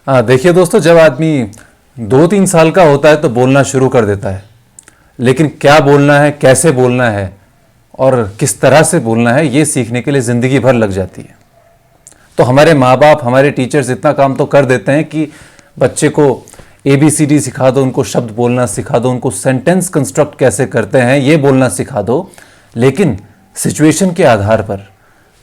देखिए दोस्तों, जब आदमी 2-3 साल का होता है तो बोलना शुरू कर देता है, लेकिन क्या बोलना है, कैसे बोलना है और किस तरह से बोलना है, ये सीखने के लिए ज़िंदगी भर लग जाती है। तो हमारे माँ बाप, हमारे टीचर्स इतना काम तो कर देते हैं कि बच्चे को ABCD सिखा दो, उनको शब्द बोलना सिखा दो, उनको सेंटेंस कंस्ट्रक्ट कैसे करते हैं ये बोलना सिखा दो, लेकिन सिचुएशन के आधार पर,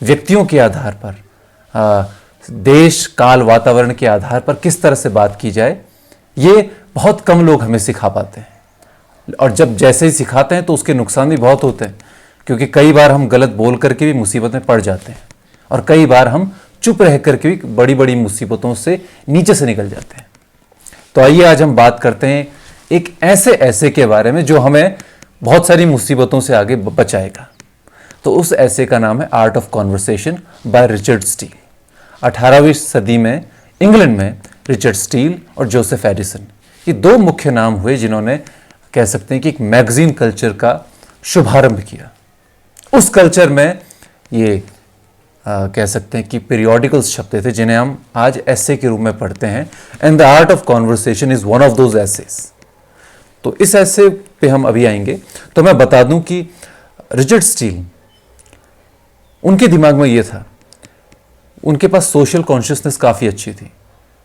व्यक्तियों के आधार पर, देश काल वातावरण के आधार पर किस तरह से बात की जाए, ये बहुत कम लोग हमें सिखा पाते हैं। और जब जैसे ही सिखाते हैं तो उसके नुकसान भी बहुत होते हैं, क्योंकि कई बार हम गलत बोल करके भी मुसीबत में पड़ जाते हैं और कई बार हम चुप रह करके भी बड़ी बड़ी मुसीबतों से नीचे से निकल जाते हैं। तो आइए आज हम बात करते हैं एक ऐसे ऐसे के बारे में जो हमें बहुत सारी मुसीबतों से आगे बचाएगा। तो उस ऐसे का नाम है art of conversation by Richard Steele. 18वीं सदी में इंग्लैंड में रिचर्ड स्टील और जोसेफ एडिसन, ये दो मुख्य नाम हुए जिन्होंने कह सकते हैं कि एक मैगजीन कल्चर का शुभारंभ किया। उस कल्चर में ये कह सकते हैं कि पीरियोडिकल्स छपते थे जिन्हें हम आज ऐसे के रूप में पढ़ते हैं, and the art of conversation is one of those essays. तो इस ऐसे पे हम अभी आएंगे। तो मैं बता दूं कि रिचर्ड स्टील, उनके दिमाग में ये था, उनके पास सोशल कॉन्शियसनेस काफ़ी अच्छी थी।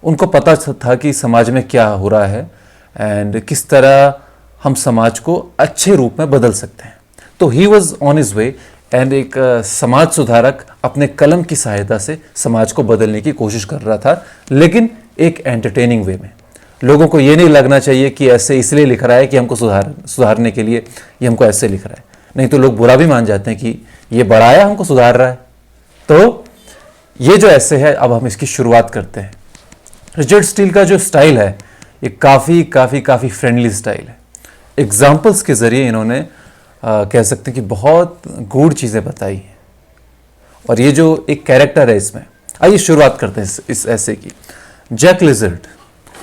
उनको पता था कि समाज में क्या हो रहा है एंड किस तरह हम समाज को अच्छे रूप में बदल सकते हैं। तो he was on his way and एक समाज सुधारक अपने कलम की सहायता से समाज को बदलने की कोशिश कर रहा था, लेकिन एक एंटरटेनिंग वे में। लोगों को ये नहीं लगना चाहिए कि ऐसे इसलिए लिख रहा है कि हमको सुधारने के लिए ये हमको ऐसे लिख रहा है, नहीं तो लोग बुरा भी मान जाते हैं कि ये बड़ा है, हमको सुधार रहा है। तो ये जो ऐसे है, अब हम इसकी शुरुआत करते हैं। रिचर्ड स्टील का जो स्टाइल है ये काफ़ी फ्रेंडली स्टाइल है। एग्जाम्पल्स के ज़रिए इन्होंने कह सकते हैं कि बहुत गूढ़ चीज़ें बताई हैं। और ये जो एक कैरेक्टर है इसमें, आइए शुरुआत करते हैं इस ऐसे की। जैक लिजर्ड,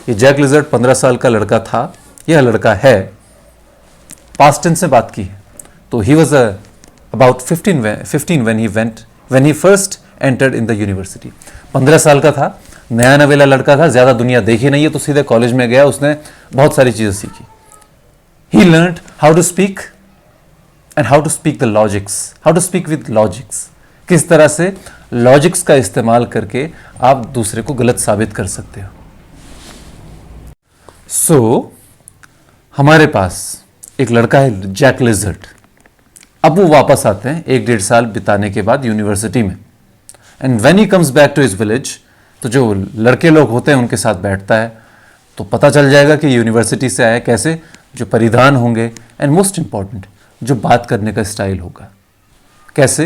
ये जैक लिजर्ड 15 साल का लड़का था, यह लड़का है, पास्ट टेंस में बात की है। तो he was about 15 when he first entered in the university। 15 साल का था, नया नवेला लड़का था, ज़्यादा दुनिया देखी नहीं है, तो सीधे कॉलेज में गया, उसने बहुत सारी चीज़ें सीखी। He learned how to speak and how to speak the logics, how to speak with logics। किस तरह से लॉजिक्स का इस्तेमाल करके आप दूसरे को गलत साबित कर सकते हो। हमारे पास एक लड़का है जैक लिजर्ड। अब वो वापस आते हैं 1-1.5 साल बिताने के बाद यूनिवर्सिटी में, and when he comes back to his village, तो जो लड़के लोग होते हैं उनके साथ बैठता है, तो पता चल जाएगा कि यूनिवर्सिटी से आया कैसे, जो परिधान होंगे, एंड मोस्ट इंपॉर्टेंट जो बात करने का स्टाइल होगा कैसे।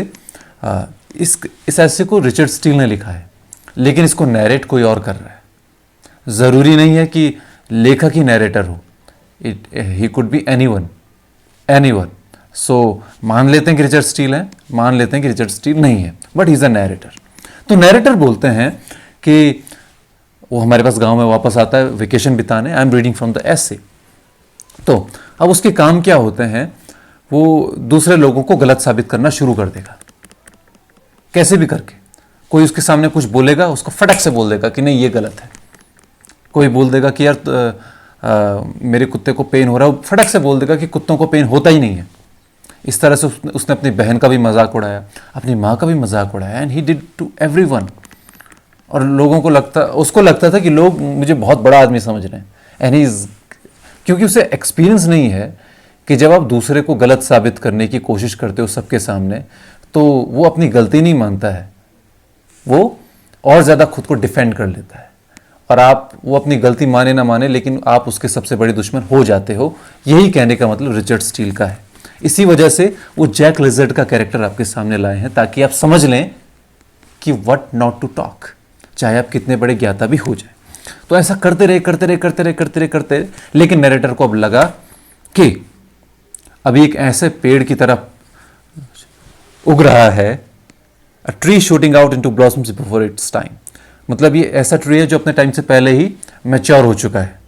इस ऐसे को रिचर्ड स्टील ने लिखा है, लेकिन इसको नैरेट कोई और कर रहा है। ज़रूरी नहीं है कि लेखक ही नैरेटर हो, ही कुड बी एनीवन। सो मान लेते हैं कि रिचर्ड स्टील है, मान लेते हैं कि रिचर्ड स्टील नहीं है, but he is a narrator. तो नैरेटर बोलते हैं कि वो हमारे पास गांव में वापस आता है वेकेशन बिताने, I am reading from the essay. तो अब उसके काम क्या होते हैं, वो दूसरे लोगों को गलत साबित करना शुरू कर देगा, कैसे भी करके। कोई उसके सामने कुछ बोलेगा, उसको फटक से बोल देगा कि नहीं ये गलत है। कोई बोल देगा कि यार मेरे कुत्ते को पेन हो रहा है, वो फटक से बोल देगा कि कुत्तों को पेन होता ही नहीं है। इस तरह से उसने अपनी बहन का भी मजाक उड़ाया, अपनी माँ का भी मजाक उड़ाया, and he did to everyone. और लोगों को उसको लगता था कि लोग मुझे बहुत बड़ा आदमी समझ रहे हैं, एंड ही इज, क्योंकि उसे एक्सपीरियंस नहीं है कि जब आप दूसरे को गलत साबित करने की कोशिश करते हो सबके सामने, तो वो अपनी गलती नहीं मानता है, वो और ज़्यादा खुद को डिफेंड कर लेता है। और वो अपनी गलती माने ना माने, लेकिन आप उसके सबसे बड़े दुश्मन हो जाते हो। यही कहने का मतलब रिचर्ड स्टील का है। इसी वजह से वो जैक लिजर्ड का कैरेक्टर आपके सामने लाए हैं, ताकि आप समझ लें कि व्हाट नॉट टू टॉक, चाहे आप कितने बड़े ज्ञाता भी हो जाए। तो ऐसा करते रहे, लेकिन नरेटर को अब लगा कि अभी एक ऐसे पेड़ की तरह उग रहा है, a tree shooting out into blossoms before it's time. मतलब ये ऐसा ट्री है जो अपने टाइम से पहले ही मैच्योर हो चुका है।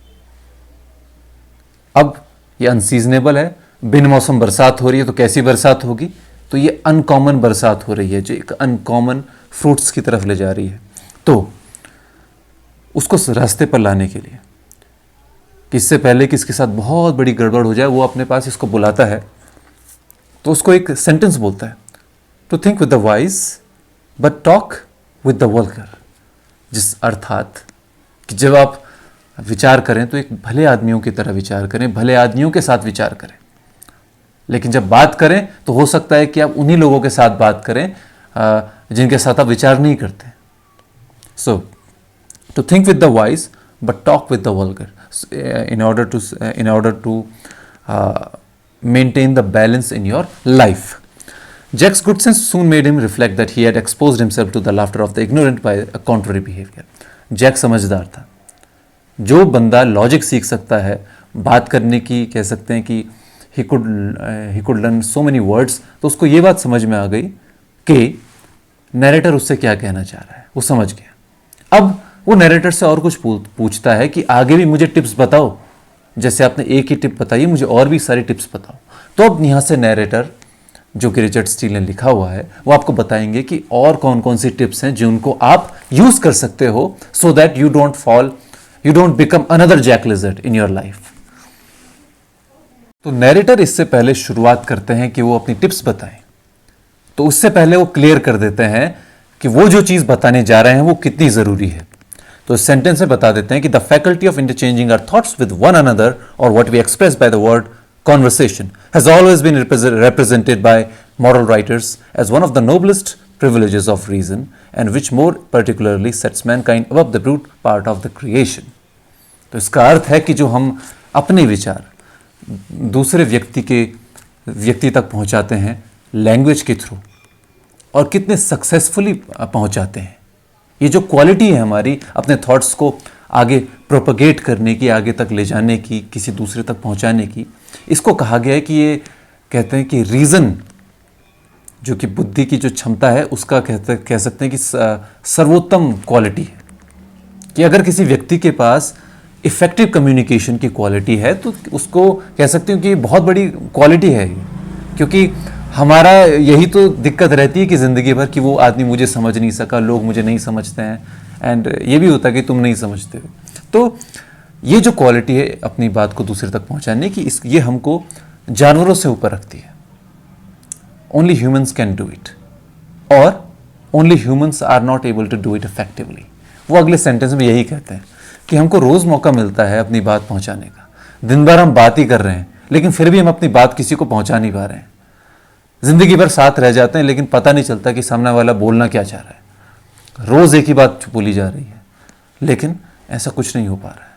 अब ये अनसीजनेबल है, बिन मौसम बरसात हो रही है, तो कैसी बरसात होगी, तो ये अनकॉमन बरसात हो रही है जो एक अनकॉमन फ्रूट्स की तरफ ले जा रही है। तो उसको रास्ते पर लाने के लिए, कि इससे पहले कि इसके साथ बहुत बड़ी गड़बड़ हो जाए, वो अपने पास इसको बुलाता है तो उसको एक सेंटेंस बोलता है, to think with the wise but talk with the vulgar. जिस अर्थात कि जब आप विचार करें तो एक भले आदमियों की तरह विचार करें, भले आदमियों के साथ विचार करें, लेकिन जब बात करें तो हो सकता है कि आप उन्हीं लोगों के साथ बात करें जिनके साथ आप विचार नहीं करते। So to think with the wise but talk with the vulgar in order to maintain the balance in your life. Jack's good sense soon made him reflect that he had exposed himself to the laughter of the ignorant by a contrary behavior. Jack समझदार था। जो बंदा logic सीख सकता है, बात करने की, कह सकते हैं कि he could learn so many words, तो उसको ये बात समझ में आ गई कि नैरेटर उससे क्या कहना चाह रहा है, वो समझ गया। अब वो नैरेटर से और कुछ पूछता है कि आगे भी मुझे टिप्स बताओ, जैसे आपने एक ही टिप बताई, मुझे और भी सारी टिप्स बताओ। तो अब यहाँ से नैरेटर, जो कि रिचर्ड स्टील ने लिखा हुआ है, वो आपको बताएंगे कि और कौन कौन सी टिप्स हैं जिनको आप यूज कर सकते हो, so that you don't become another Jack Lizard in your life. तो नैरेटर इससे पहले शुरुआत करते हैं कि वो अपनी टिप्स बताएं, तो उससे पहले वो क्लियर कर देते हैं कि वो जो चीज बताने जा रहे हैं वो कितनी जरूरी है। तो इस सेंटेंस में बता देते हैं कि the faculty of interchanging our thoughts with one another और what we express by the word conversation has always been represented by moral writers as one of the noblest privileges of reason, and which more particularly sets mankind above the brute part of the creation. तो इसका अर्थ है कि जो हम अपने विचार दूसरे व्यक्ति तक पहुंचाते हैं लैंग्वेज के थ्रू, और कितने सक्सेसफुली पहुंचाते हैं, ये जो क्वालिटी है हमारी अपने थॉट्स को आगे प्रोपगेट करने की, आगे तक ले जाने की, किसी दूसरे तक पहुंचाने की, इसको कहा गया है कि ये कहते हैं कि रीज़न, जो कि बुद्धि की जो क्षमता है, उसका कह सकते हैं कि सर्वोत्तम क्वालिटी है। कि अगर किसी व्यक्ति के पास इफ़ेक्टिव कम्युनिकेशन की क्वालिटी है तो उसको कह सकते हैं कि बहुत बड़ी क्वालिटी है, क्योंकि हमारा यही तो दिक्कत रहती है कि ज़िंदगी भर कि वो आदमी मुझे समझ नहीं सका, लोग मुझे नहीं समझते हैं, एंड ये भी होता है कि तुम नहीं समझते हो। तो ये जो क्वालिटी है अपनी बात को दूसरे तक पहुंचाने की, ये हमको जानवरों से ऊपर रखती है। Only humans can do it, और only humans are not able to do it effectively. वो अगले सेंटेंस में यही कहते हैं कि हमको रोज़ मौका मिलता है अपनी बात पहुंचाने का। दिन भर हम बात ही कर रहे हैं, लेकिन फिर भी हम अपनी बात किसी को पहुंचा नहीं पा रहे हैं। जिंदगी भर साथ रह जाते हैं, लेकिन पता नहीं चलता कि सामने वाला बोलना क्या चाह रहा है। रोज़ एक ही बात बोली जा रही है, लेकिन ऐसा कुछ नहीं हो पा रहा है।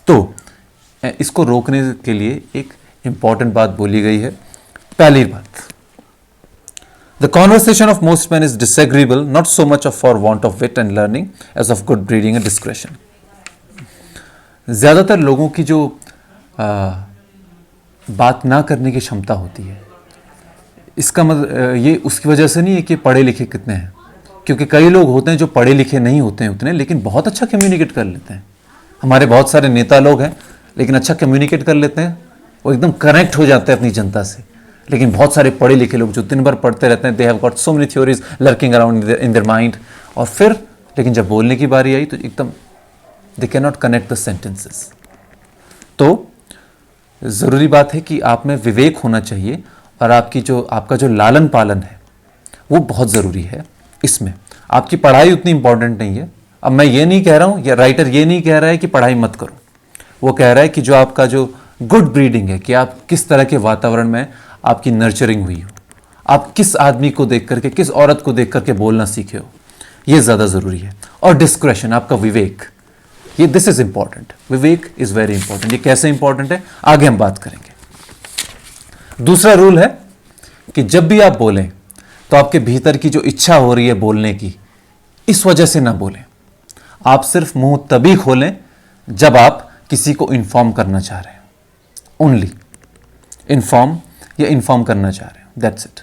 तो इसको रोकने के लिए एक इंपॉर्टेंट बात बोली गई है। पहली बात, the conversation of most man is disagreeable not so much of for want of wit and learning as of good breeding and discretion. ज्यादातर लोगों की जो बात ना करने की क्षमता होती है, इसका मतलब ये उसकी वजह से नहीं है कि पढ़े लिखे कितने हैं, क्योंकि कई लोग होते हैं जो पढ़े लिखे नहीं होते हैं उतने, लेकिन बहुत अच्छा कम्युनिकेट कर लेते हैं। हमारे बहुत सारे नेता लोग हैं, लेकिन अच्छा कम्युनिकेट कर लेते हैं, वो एकदम कनेक्ट हो जाते हैं अपनी जनता से। लेकिन बहुत सारे पढ़े लिखे लोग जो दिन भर पढ़ते रहते हैं, they have got so many theories lurking around in their mind, और फिर लेकिन जब बोलने की बारी आई तो एकदम they can not connect the sentences. तो ज़रूरी बात है कि आप में विवेक होना चाहिए, और आपका जो लालन पालन है वो बहुत ज़रूरी है। इसमें आपकी पढ़ाई उतनी इंपॉर्टेंट नहीं है। अब मैं ये नहीं कह रहा हूँ, या राइटर ये नहीं कह रहा है कि पढ़ाई मत करो, वो कह रहा है कि जो आपका जो गुड ब्रीडिंग है, कि आप किस तरह के वातावरण में आपकी नर्चरिंग हुई हो, आप किस आदमी को देख करके, किस औरत को देख करके बोलना सीखे हो, ये ज़्यादा ज़रूरी है। और डिस्क्रेशन, आपका विवेक, ये this is important. Vivek is very important. ये कैसे इंपॉर्टेंट है आगे हम बात करेंगे। दूसरा रूल है कि जब भी आप बोलें तो आपके भीतर की जो इच्छा हो रही है बोलने की, इस वजह से ना बोलें। आप सिर्फ मुंह तभी खोलें जब आप किसी को इन्फॉर्म करना चाह रहे हैं, ओनली इन्फॉर्म करना चाह रहे हैं, दैट्स इट।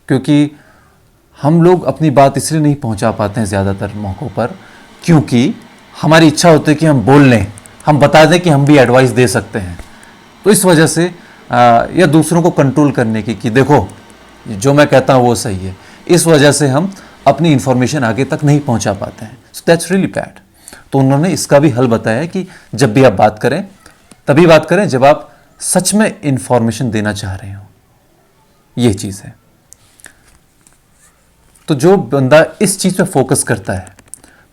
क्योंकि हम लोग अपनी बात इसलिए नहीं पहुंचा पाते हैं ज़्यादातर मौक़ों पर, क्योंकि हमारी इच्छा होती है कि हम बोल लें, हम बता दें कि हम भी एडवाइस दे सकते हैं। तो इस वजह से या दूसरों को कंट्रोल करने की कि देखो जो मैं कहता हूँ वो सही है, इस वजह से हम अपनी इंफॉर्मेशन आगे तक नहीं पहुंचा पाते हैं। So that's really bad. तो उन्होंने इसका भी हल बताया कि जब भी आप बात करें तभी बात करें जब आप सच में इंफॉर्मेशन देना चाह रहे हो। ये चीज़ है। तो जो बंदा इस चीज़ पे फोकस करता है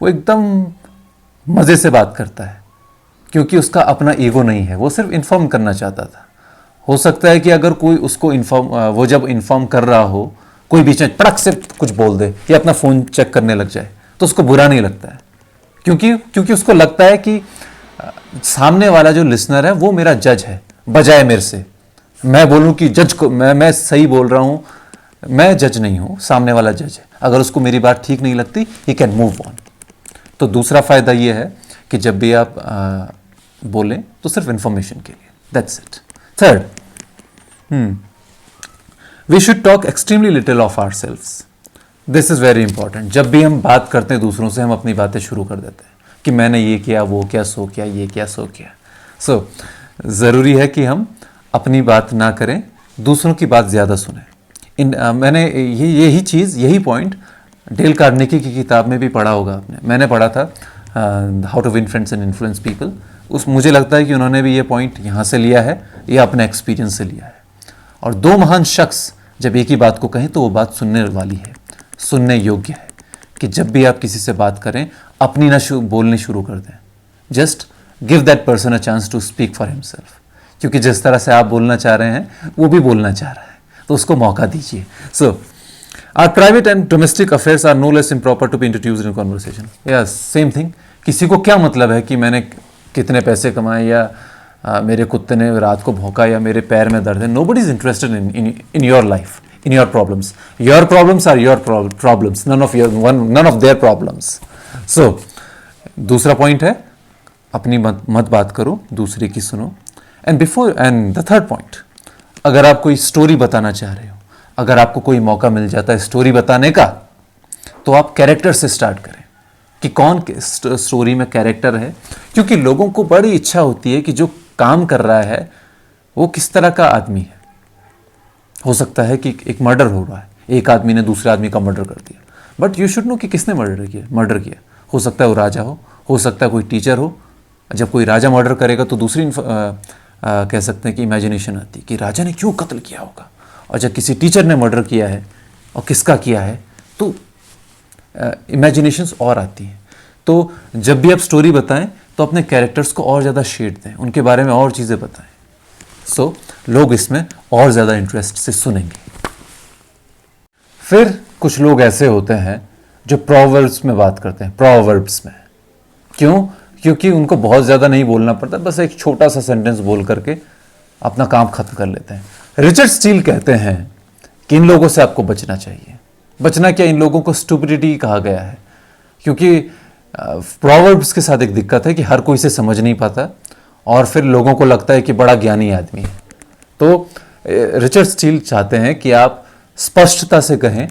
वो एकदम मज़े से बात करता है, क्योंकि उसका अपना ईगो नहीं है, वो सिर्फ इन्फॉर्म करना चाहता था। हो सकता है कि अगर कोई उसको वो जब इन्फॉर्म कर रहा हो, कोई बीच में पड़क से कुछ बोल दे या अपना फ़ोन चेक करने लग जाए, तो उसको बुरा नहीं लगता है, क्योंकि उसको लगता है कि सामने वाला जो लिसनर है वो मेरा जज है, बजाय मेरे से मैं बोलूं कि जज को मैं सही बोल रहा हूं। मैं जज नहीं हूं, सामने वाला जज है। अगर उसको मेरी बात ठीक नहीं लगती, ही कैन मूव ऑन। तो दूसरा फायदा ये है कि जब भी आप बोलें तो सिर्फ इंफॉर्मेशन के लिए, that's it. Third, we should talk extremely little of ourselves. This is very important. जब भी हम बात करते हैं दूसरों से, हम अपनी बातें शुरू कर देते हैं कि मैंने ये किया, वो किया, सो किया, ये किया, सो किया। सो ज़रूरी है कि हम अपनी बात ना करें, दूसरों की बात ज़्यादा सुने। मैंने यही पॉइंट डेल कार्नेगी की किताब में भी पढ़ा होगा आपने। मैंने पढ़ा था how to win friends and influence people. मुझे लगता है कि उन्होंने भी ये पॉइंट यहाँ से लिया है या अपने एक्सपीरियंस से लिया है। और दो महान शख्स जब एक ही बात को कहें तो वो बात सुनने वाली है, सुनने योग्य है। कि जब भी आप किसी से बात करें, अपनी ना बोलनी शुरू कर दें। Just give that person a chance to speak for himself, क्योंकि जिस तरह से आप बोलना चाह रहे हैं वो भी बोलना चाह रहा है, तो उसको मौका दीजिए। So our private and domestic affairs are no less improper to be introduced in conversation. या सेम थिंग, किसी को क्या मतलब है कि मैंने कितने पैसे कमाए या मेरे कुत्ते ने रात को भौंका या मेरे पैर में दर्द है। Nobody is interested in your life, in your problems. Your problems are your problems, none of their problems. So दूसरा पॉइंट है, अपनी मत बात करो, दूसरे की सुनो। एंड द थर्ड पॉइंट, अगर आप कोई स्टोरी बताना चाह रहे हो, अगर आपको कोई मौका मिल जाता है स्टोरी बताने का, तो आप कैरेक्टर से स्टार्ट करें कि कौन स्टोरी में कैरेक्टर है। क्योंकि लोगों को बड़ी इच्छा होती है कि जो काम कर रहा है वो किस तरह का आदमी है। हो सकता है कि एक मर्डर हो रहा है, एक आदमी ने दूसरे आदमी का मर्डर कर दिया, बट यू शुड नो कि किसने मर्डर किया। हो सकता है वो राजा हो सकता है कोई टीचर हो। जब कोई राजा मर्डर करेगा तो दूसरी कह सकते हैं कि इमेजिनेशन आती है कि राजा ने क्यों कत्ल किया होगा। और जब किसी टीचर ने मर्डर किया है और किसका किया है, तो इमेजिनेशंस और आती हैं। तो जब भी आप स्टोरी बताएं तो अपने कैरेक्टर्स को और ज़्यादा शेड दें, उनके बारे में और चीज़ें बताएं। सो लोग इसमें और ज़्यादा इंटरेस्ट से सुनेंगे। फिर कुछ लोग ऐसे होते हैं जो प्रोवर्ब्स में बात करते हैं, प्रोवर्ब्स में। क्योंकि उनको बहुत ज़्यादा नहीं बोलना पड़ता, बस एक छोटा सा सेंटेंस बोल करके अपना काम खत्म कर लेते हैं। रिचर्ड स्टील कहते हैं कि इन लोगों से आपको बचना चाहिए। बचना क्या, इन लोगों को स्टुपिडिटी कहा गया है। क्योंकि प्रोवर्ब्स के साथ एक दिक्कत है कि हर कोई इसे समझ नहीं पाता और फिर लोगों को लगता है कि बड़ा ज्ञानी आदमी है। तो रिचर्ड स्टील चाहते हैं कि आप स्पष्टता से कहें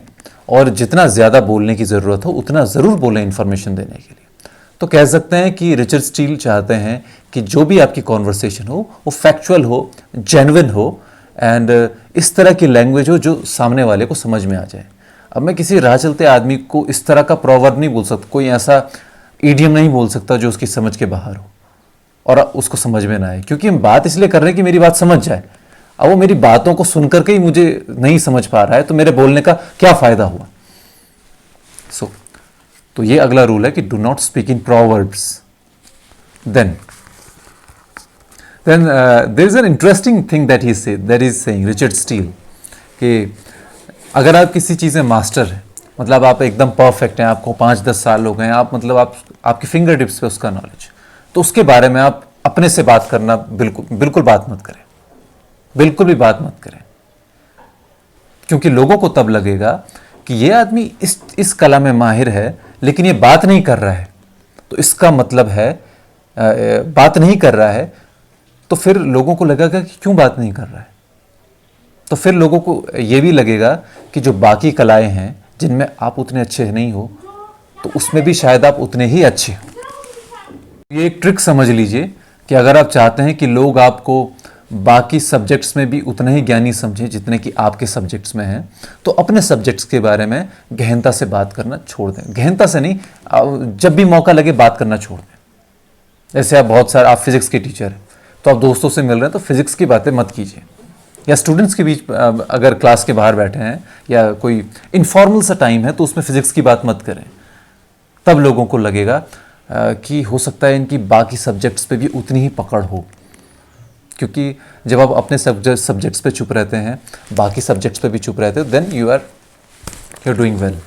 और जितना ज़्यादा बोलने की ज़रूरत हो उतना ज़रूर बोलें इन्फॉर्मेशन देने के लिए। तो कह सकते हैं कि रिचर्ड स्टील चाहते हैं कि जो भी आपकी कॉन्वर्सेशन हो वो फैक्चुअल हो, जेन्युइन हो एंड इस तरह की लैंग्वेज हो जो सामने वाले को समझ में आ जाए। अब मैं किसी राह चलते आदमी को इस तरह का प्रोवर्ब नहीं बोल सकता, कोई ऐसा ईडियम नहीं बोल सकता जो उसकी समझ के बाहर हो और उसको समझ में ना आए। क्योंकि हम बात इसलिए कर रहे हैं कि मेरी बात समझ जाए। अब वो मेरी बातों को सुन करके ही मुझे नहीं समझ पा रहा है, तो मेरे बोलने का क्या फ़ायदा हुआ। तो ये अगला रूल है कि do not speak in proverbs. Then there is an interesting thing that is saying, Richard Steele, कि अगर आप किसी चीज़ में मास्टर हैं, मतलब आप एकदम परफेक्ट हैं, आपको 5-10 साल हो गए हैं, आपकी फिंगर टिप्स पे उसका नॉलेज, तो उसके बारे में आप अपने से बात करना बिल्कुल बात मत करें, बिल्कुल भी बात मत करें। क्योंकि लोगों को तब लगेगा कि ये आदमी इस कला में माहिर है लेकिन ये बात नहीं कर रहा है, तो इसका मतलब है बात नहीं कर रहा है, तो फिर लोगों को लगेगा कि क्यों बात नहीं कर रहा है। तो फिर लोगों को ये भी लगेगा कि जो बाकी कलाएं हैं जिनमें आप उतने अच्छे नहीं हो, तो उसमें भी शायद आप उतने ही अच्छे हो। ये एक ट्रिक समझ लीजिए कि अगर आप चाहते हैं कि लोग आपको बाकी सब्जेक्ट्स में भी उतना ही ज्ञानी समझें जितने कि आपके सब्जेक्ट्स में हैं, तो अपने सब्जेक्ट्स के बारे में गहनता से बात करना छोड़ दें। गहनता से नहीं, जब भी मौका लगे बात करना छोड़ दें। जैसे आप फिजिक्स के टीचर हैं, तो आप दोस्तों से मिल रहे हैं तो फिजिक्स की बातें मत कीजिए, या स्टूडेंट्स के बीच अगर क्लास के बाहर बैठे हैं या कोई इनफॉर्मल सा टाइम है तो उसमें फिजिक्स की बात मत करें। तब लोगों को लगेगा कि हो सकता है इनकी बाकी सब्जेक्ट्स पे भी उतनी ही पकड़ हो, क्योंकि जब आप अपने सब्जेक्ट्स पे चुप रहते हैं, बाकी सब्जेक्ट्स पे भी चुप रहते हो, then you are doing well.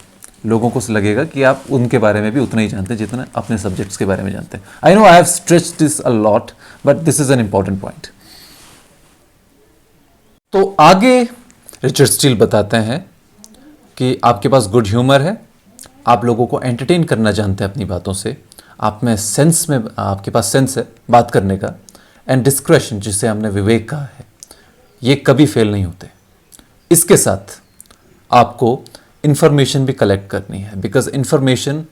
लोगों को लगेगा कि आप उनके बारे में भी उतना ही जानते हैं जितना अपने सब्जेक्ट्स के बारे में जानते हैं। I know I have stretched this a lot, but this is an important point. तो आगे रिचर्ड स्टील बताते हैं कि आपके पास गुड ह्यूमर है, आप लोगों को एंटरटेन करना जानते हैं अपनी बातों से, आप में आपके पास सेंस है बात करने का, एंड डिस्क्रेशन जिसे हमने विवेक कहा है, ये कभी फेल नहीं होते। इसके साथ आपको इंफॉर्मेशन भी कलेक्ट करनी है, because information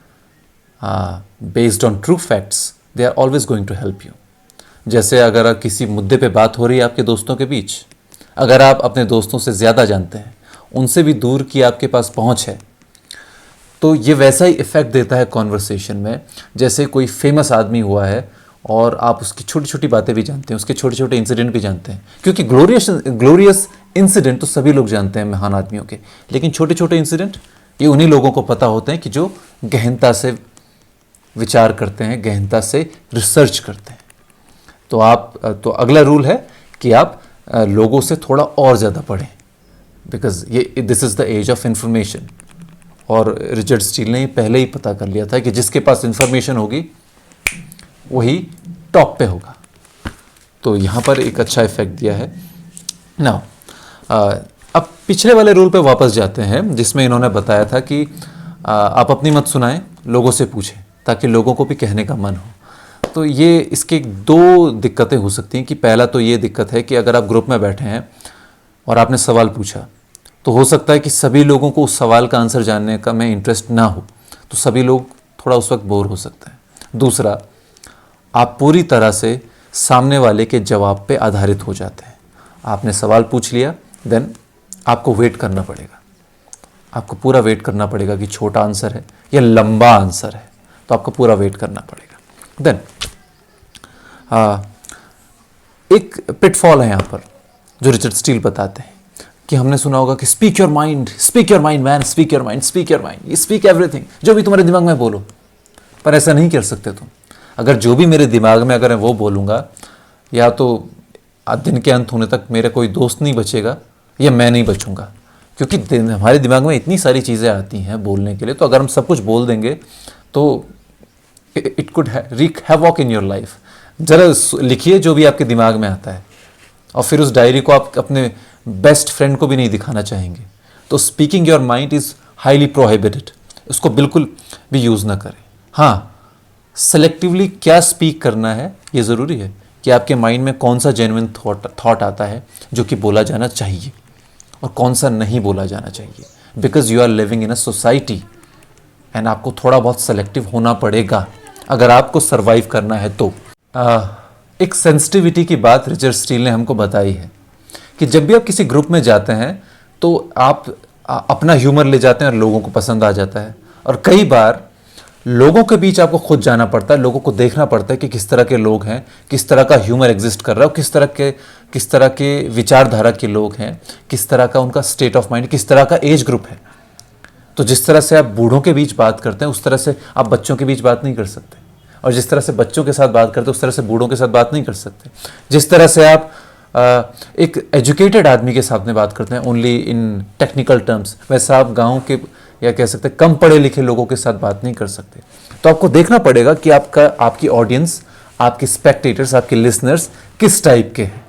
based on true facts they are always going to help you. जैसे अगर किसी मुद्दे पे बात हो रही है आपके दोस्तों के बीच, अगर आप अपने दोस्तों से ज़्यादा जानते हैं, उनसे भी दूर की आपके पास पहुंच है, तो ये वैसा ही इफ़ेक्ट देता है कॉन्वर्सेशन में जैसे कोई फेमस आदमी हुआ है और आप उसकी छोटी छोटी बातें भी जानते हैं, उसके छोटे छोटे इंसिडेंट भी जानते हैं, क्योंकि ग्लोरियस इंसिडेंट तो सभी लोग जानते हैं महान आदमियों के, लेकिन छोटे छोटे इंसिडेंट ये उन्हीं लोगों को पता होते हैं कि जो गहनता से विचार करते हैं, गहनता से रिसर्च करते हैं। तो अगला रूल है कि आप लोगों से थोड़ा और ज़्यादा पढ़ें, because this is the age of information. और रिचर्ड स्टील ने पहले ही पता कर लिया था कि जिसके पास इंफॉर्मेशन होगी वही टॉप पे होगा। तो यहाँ पर एक अच्छा इफेक्ट दिया है ना। अब पिछले वाले रूल पे वापस जाते हैं जिसमें इन्होंने बताया था कि आप अपनी मत सुनाएं, लोगों से पूछें, ताकि लोगों को भी कहने का मन हो। तो ये इसके दो दिक्कतें हो सकती हैं कि पहला तो ये दिक्कत है कि अगर आप ग्रुप में बैठे हैं और आपने सवाल पूछा, तो हो सकता है कि सभी लोगों को उस सवाल का आंसर जानने का में इंटरेस्ट ना हो, तो सभी लोग थोड़ा उस वक्त बोर हो सकते हैं। दूसरा, आप पूरी तरह से सामने वाले के जवाब पे आधारित हो जाते हैं। आपने सवाल पूछ लिया, देन आपको वेट करना पड़ेगा, आपको पूरा वेट करना पड़ेगा कि छोटा आंसर है या लंबा आंसर है, तो आपको पूरा वेट करना पड़ेगा। देन एक पिटफॉल है यहाँ पर जो रिचर्ड स्टील बताते हैं कि हमने सुना होगा कि speak your mind man, speak your mind, speak everything, जो भी तुम्हारे दिमाग में बोलो। पर ऐसा नहीं कर सकते तुम। अगर जो भी मेरे दिमाग में अगर मैं वो बोलूँगा, या तो दिन के अंत होने तक मेरा कोई दोस्त नहीं बचेगा या मैं नहीं बचूंगा, क्योंकि हमारे दिमाग में इतनी सारी चीज़ें आती हैं बोलने के लिए। तो अगर हम सब कुछ बोल देंगे तो it could rig havoc in your life. जरा लिखिए जो भी आपके दिमाग में आता है, और फिर उस डायरी को आप अपने बेस्ट फ्रेंड को भी नहीं दिखाना चाहेंगे। तो speaking your mind is highly prohibited, उसको बिल्कुल भी यूज़ ना करें। हाँ, सेलेक्टिवली क्या स्पीक करना है ये ज़रूरी है कि आपके माइंड में कौन सा जेन्युइन थॉट आता है जो कि बोला जाना चाहिए और कौन सा नहीं बोला जाना चाहिए, because you are living in a society and आपको थोड़ा बहुत सेलेक्टिव होना पड़ेगा अगर आपको सर्वाइव करना है। तो एक सेंसिटिविटी की बात रिचर्ड स्टील ने हमको बताई है कि जब भी आप किसी ग्रुप में जाते हैं तो आप अपना ह्यूमर ले जाते हैं और लोगों को पसंद आ जाता है, और कई बार लोगों के बीच आपको खुद जाना पड़ता है, लोगों को देखना पड़ता है कि किस तरह के लोग हैं, किस तरह का ह्यूमर एग्जिस्ट कर रहा है, किस तरह के विचारधारा के लोग हैं, किस तरह का उनका स्टेट ऑफ माइंड, किस तरह का एज ग्रुप है। तो जिस तरह से आप बूढ़ों के बीच बात करते हैं उस तरह से आप बच्चों के बीच बात नहीं कर सकते, और जिस तरह से बच्चों के साथ बात करते हैं उस तरह से बूढ़ों के साथ बात नहीं कर सकते। जिस तरह से आप एक एजुकेटेड आदमी के साथ में बात करते हैं ओनली इन टेक्निकल टर्म्स, वैसा आप गाँव के या कह सकते हैं कम पढ़े लिखे लोगों के साथ बात नहीं कर सकते। तो आपको देखना पड़ेगा कि आपकी ऑडियंस, आपके स्पेक्टेटर्स, आपके लिसनर्स किस टाइप के हैं,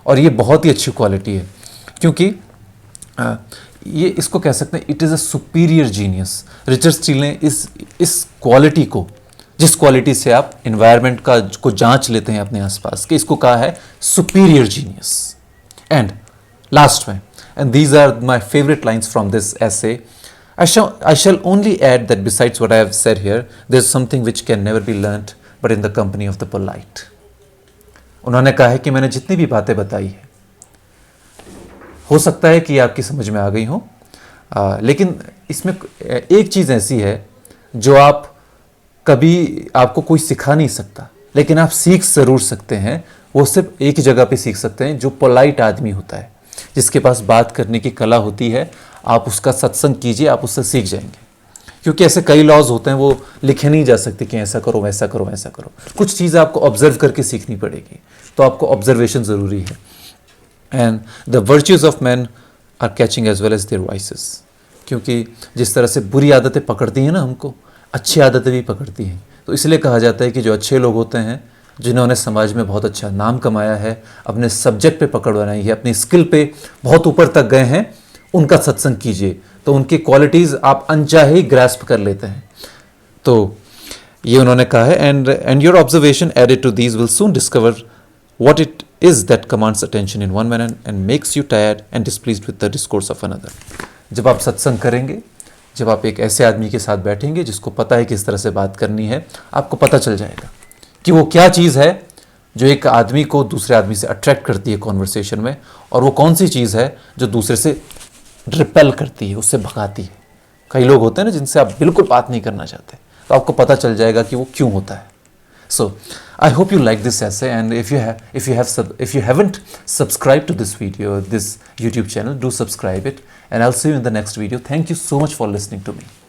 और ये बहुत ही अच्छी क्वालिटी है, क्योंकि ये इसको कह सकते हैं it is a superior genius. Richard Steele ने इस क्वालिटी को, जिस क्वालिटी से आप इन्वायरमेंट को जांच लेते हैं अपने आसपास के, इसको कहा है सुपीरियर जीनियस। एंड लास्ट में, and these are my favourite lines from this essay, I shall only add that besides what I have said here, there is something which can never be learnt but in the company of the polite. उन्होंने कहा है कि मैंने जितनी भी बातें बताई है, हो सकता है कि आपकी समझ में आ गई हो, लेकिन इसमें एक चीज़ ऐसी है जो आपको कोई सिखा नहीं सकता, लेकिन आप सीख ज़रूर सकते हैं। वो सिर्फ एक ही जगह पे सीख सकते हैं, जो पोलाइट आदमी होता है, जिसके पास बात करने की कला होती है। आप उसका सत्संग कीजिए, आप उससे सीख जाएंगे। क्योंकि ऐसे कई लॉज होते हैं, वो लिखे नहीं जा सकते कि ऐसा करो वैसा करो वैसा करो। कुछ चीज़ें आपको ऑब्जर्व करके सीखनी पड़ेगी, तो आपको ऑब्जर्वेशन ज़रूरी है। And the virtues of man are catching as well as their vices. क्योंकि जिस तरह से बुरी आदतें पकड़ती हैं ना हमको, अच्छी आदतें भी पकड़ती हैं। तो इसलिए कहा जाता है कि जो अच्छे लोग होते हैं, जिन्होंने समाज में बहुत अच्छा नाम कमाया है, अपने सब्जेक्ट पे पकड़ बनाई है, अपनी स्किल पे बहुत ऊपर तक गए हैं, उनका सत्संग कीजिए, तो उनकी क्वालिटीज़ आप अनचाहे ही ग्रास्प कर लेते हैं। तो ये उन्होंने कहा है, and your observation added to these will soon discover what it is that commands attention in one man and makes you tired and displeased with the discourse of another. जब आप सत्संग करेंगे, जब आप एक ऐसे आदमी के साथ बैठेंगे जिसको पता है किस तरह से बात करनी है, आपको पता चल जाएगा कि वो क्या चीज़ है जो एक आदमी को दूसरे आदमी से अट्रैक्ट करती है कॉन्वर्सेशन में, और वो कौन सी चीज़ है जो दूसरे से रिपेल करती है, उससे भगाती है। कई लोग होते हैं ना जिनसे आप बिल्कुल बात नहीं करना चाहते, तो आपको पता चल जाएगा कि वो क्यों होता है। So I hope you like this essay, and if you haven't subscribed to this video, this YouTube channel, do subscribe it, and I'll see you in the next video. Thank you so much for listening to me.